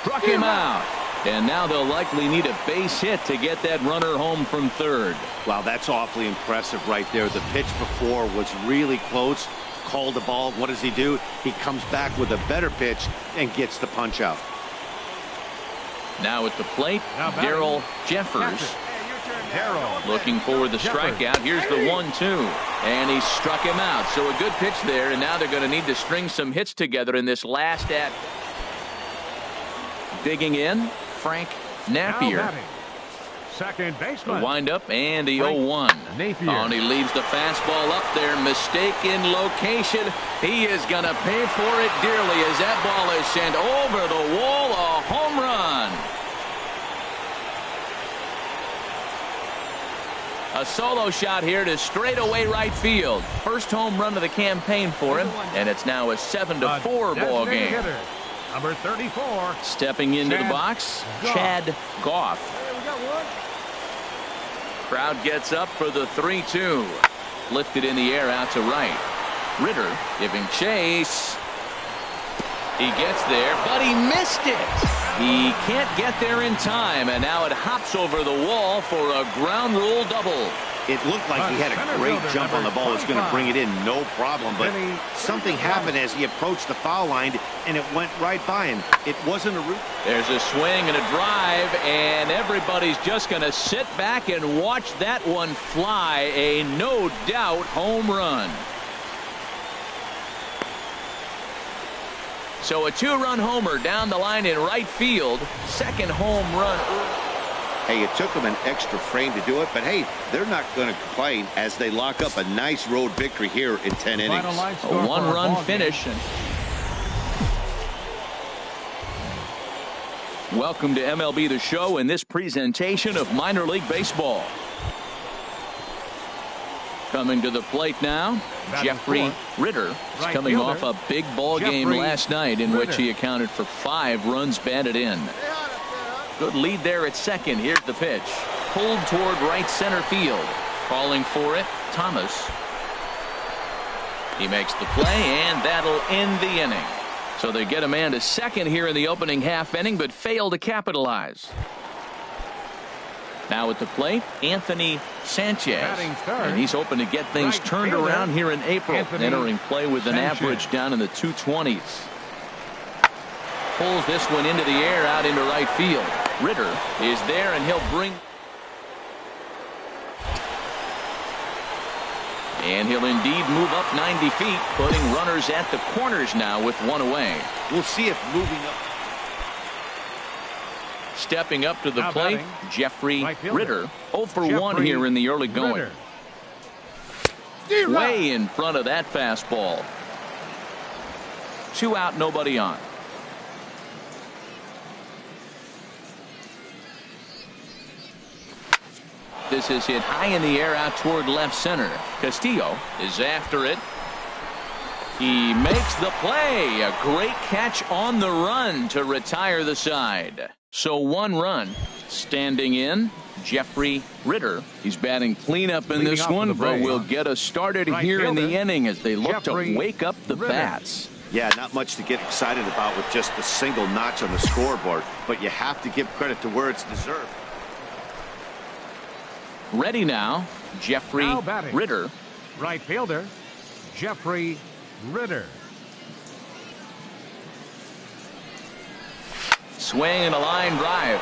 Struck him out. And now they'll likely need a base hit to get that runner home from third. Wow, that's awfully impressive right there. The pitch before was really close. Called the ball. What does he do? He comes back with a better pitch and gets the punch out. Now at the plate, Now batting, Darryl Jeffers. Hey, your turn now. Darryl. Looking for the Jeffers. strikeout. Here's the 1-2. And he struck him out. So a good pitch there, and now they're going to need to string some hits together in this last at. Digging in, Frank Now Napier. batting, second The baseman. windup and the Frank 0-1. Napier. Oh, and he leaves the fastball up there. Mistaken location. He is going to pay for it dearly as that ball is sent over the wall. A home run. A solo shot here to straightaway right field. First home run of the campaign for him, and it's now a 7-4 ball Designated game. hitter, number 34. Stepping into the Chad box, Goff. Chad Goff. Hey, we got one. Crowd gets up for the 3-2. Lifted in the air out to right. Ritter giving chase. He gets there, but he missed it. He can't get there in time, and now it hops over the wall for a ground rule double. It looked like he had a great jump on the ball. It's going to bring it in, no problem. But something happened as he approached the foul line, and it went right by him. It wasn't a route. There's a swing and a drive, and everybody's just going to sit back and watch that one fly. A no-doubt home run. So a 2-run homer down the line in right field. Second home run. Hey, it took them an extra frame to do it, but hey, they're not going to complain as they lock up a nice road victory here in 10 innings. Final line A score for our 1-run ball game. finish. And welcome to MLB The Show in this presentation of minor league baseball. Coming to the plate now, Batting Jeffrey fourth, Ritter is right coming fielder, off a big ball game Jeffrey last night in which Ritter. he accounted for 5 runs batted in. Stay hot up there, huh? Good lead there at second. Here's the pitch. Pulled toward right center field. Calling for it, Thomas. He makes the play, and that'll end the inning. So they get a man to second here in the opening half inning, but fail to capitalize. Now at the plate, Anthony Sanchez. Batting third, And he's hoping to get things right turned fielder, around here in April. Anthony Entering play with an Sanchez. average down in the 220s. Pulls this one into the air out into right field. Ritter is there, and he'll bring... And he'll indeed move up 90 feet, putting runners at the corners now with one away. We'll see if moving up. Stepping up to the Now plate, batting, Jeffrey right fielder. Ritter. 0 for 1 Jeffrey here in the early going. Ritter. Way in front of that fastball. 2 out, nobody on. This is hit high in the air out toward left center. Castillo is after it. He makes the play. A great catch on the run to retire the side. So 1 run. Standing in, Jeffrey Ritter. He's batting cleanup in this one, but will get us started here in the inning as they look to wake up the bats. Yeah, not much to get excited about with just a single notch on the scoreboard, but you have to give credit to where it's deserved. Ready now, Jeffrey Ritter. Right fielder, Jeffrey Ritter. Swing and a line drive.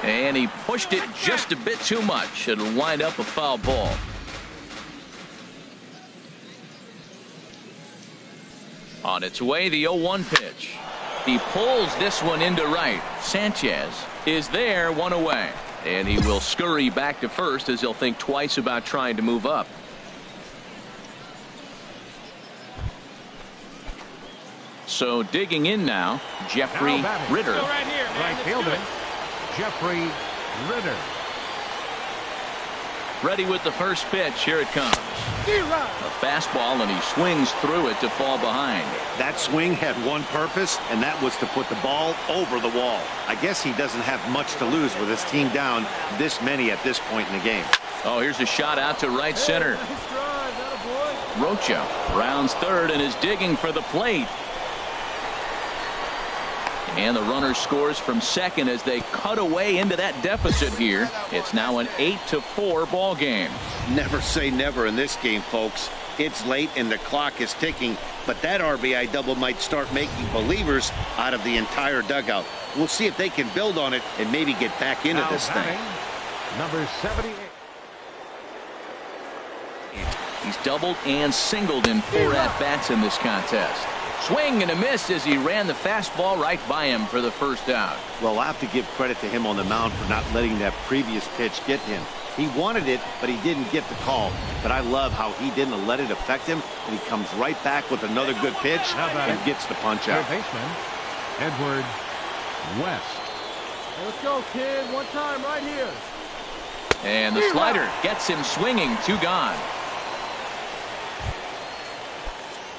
And he pushed it just a bit too much. It'll wind up a foul ball. On its way, the 0-1 pitch. He pulls this one into right. Sanchez is there, 1 away. And he will scurry back to first as he'll think twice about trying to move up. So digging in now, Jeffrey Ritter. Right fielder, Jeffrey Ritter. Ready with the first pitch. Here it comes. A fastball, and he swings through it to fall behind. That swing had one purpose, and that was to put the ball over the wall. I guess he doesn't have much to lose with his team down this many at this point in the game. Oh, here's a shot out to right center. Rocha rounds third and is digging for the plate. And the runner scores from second as they cut away into that deficit here. It's now an 8-4 ball game. Never say never in this game, folks. It's late and the clock is ticking, but that RBI double might start making believers out of the entire dugout. We'll see if they can build on it and maybe get back into Now this batting, thing. Number 78. He's doubled and singled in 4 at-bats in this contest. Swing and a miss as he ran the fastball right by him for the first out. Well, I have to give credit to him on the mound for not letting that previous pitch get him. He wanted it, but he didn't get the call. But I love how he didn't let it affect him, and he comes right back with another good pitch and gets the punch out. Third baseman, Edward West. Hey, let's go, kid. 1 time right here. And the slider gets him swinging. 2 gone.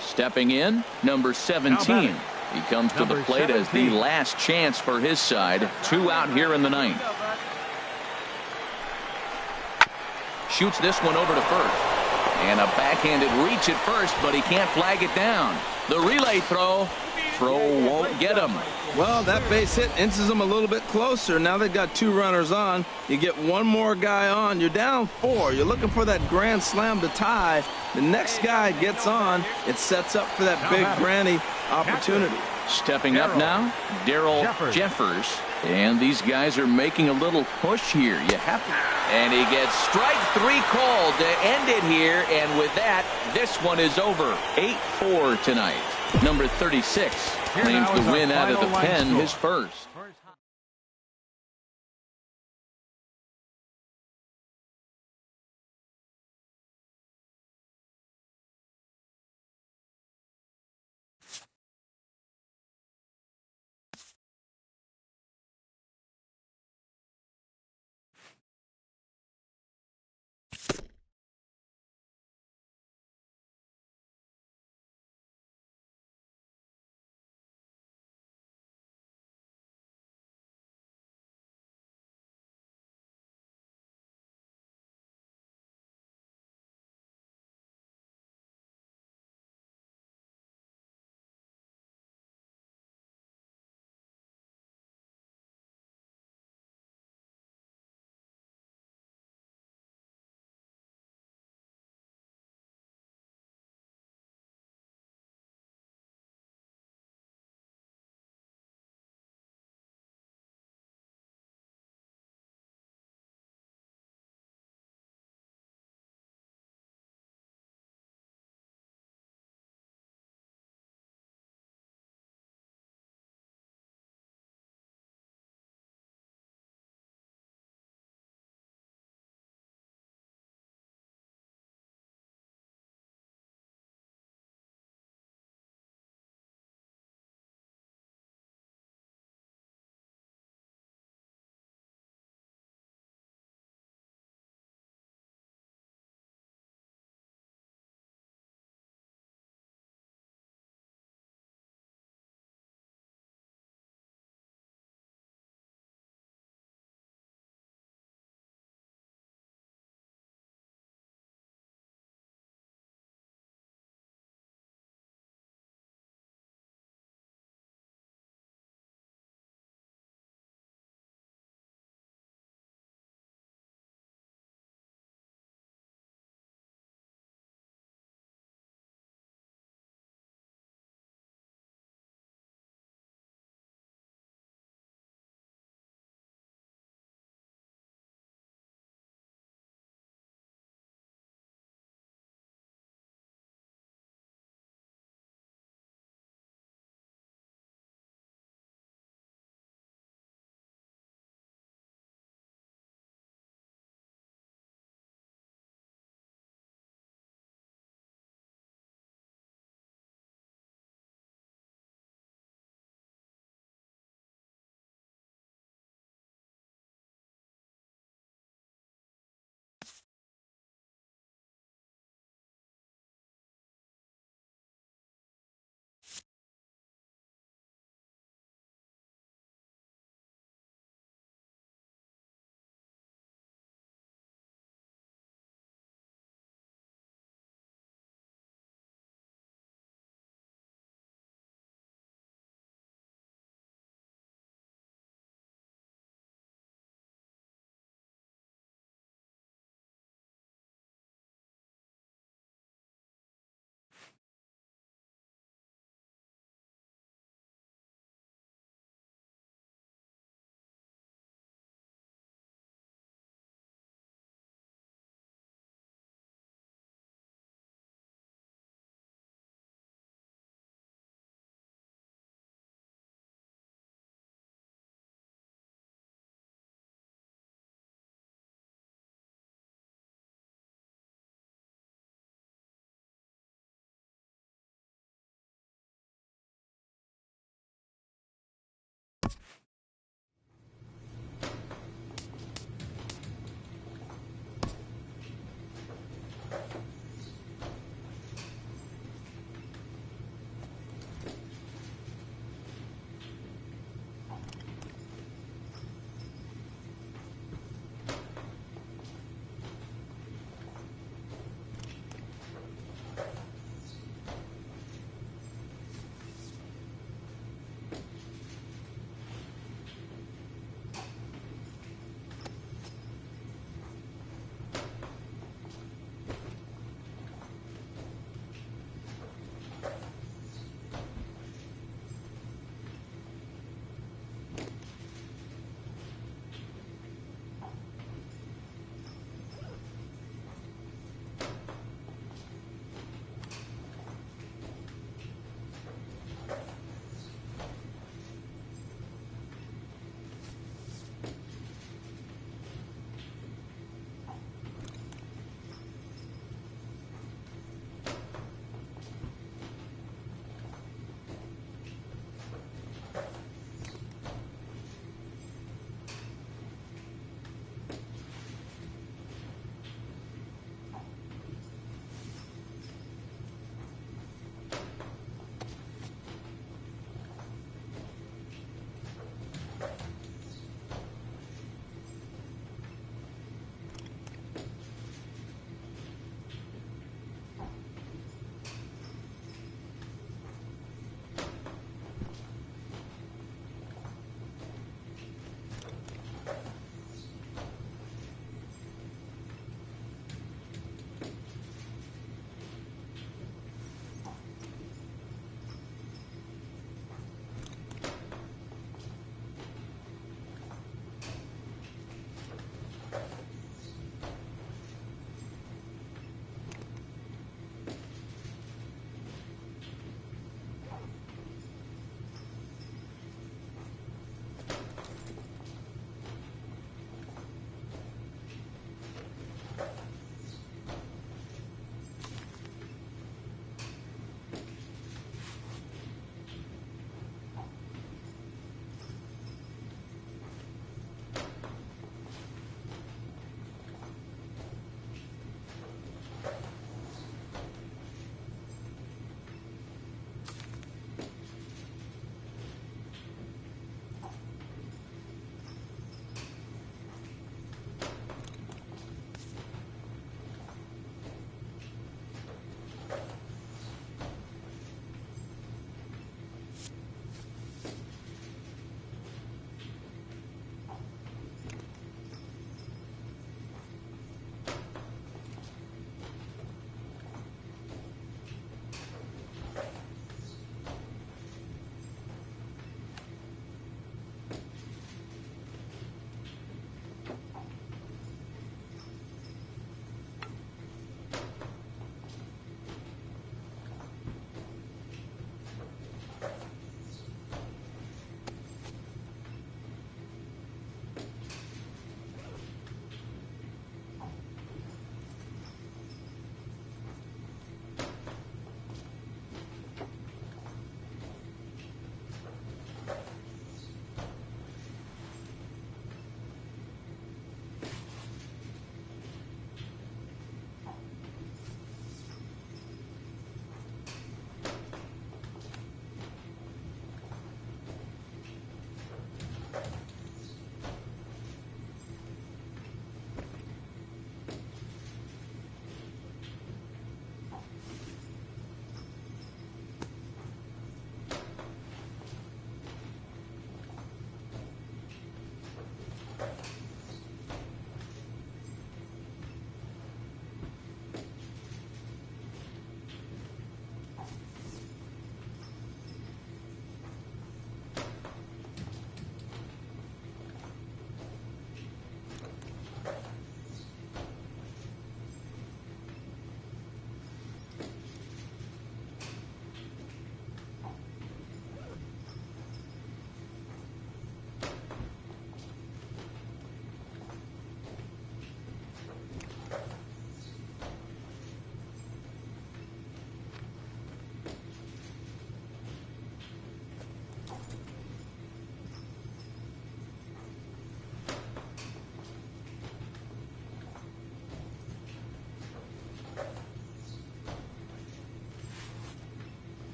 Stepping in, number 17. He comes to the plate as the last chance for his side. 2 out here in the 9th. Shoots this one over to first. And a backhanded reach at first, but he can't flag it down. The relay throw won't get him. Well, that base hit inches them a little bit closer. Now they've got 2 runners on. You get 1 more guy on. You're down 4. You're looking for that grand slam to tie. The next guy gets on. It sets up for that big granny opportunity. Stepping up now, Darryl Jeffers. And these guys are making a little push here. You have to. And he gets strike 3 called to end it here. And with that, this one is over. 8-4 tonight. Number 36 claims the win out of the pen, his first.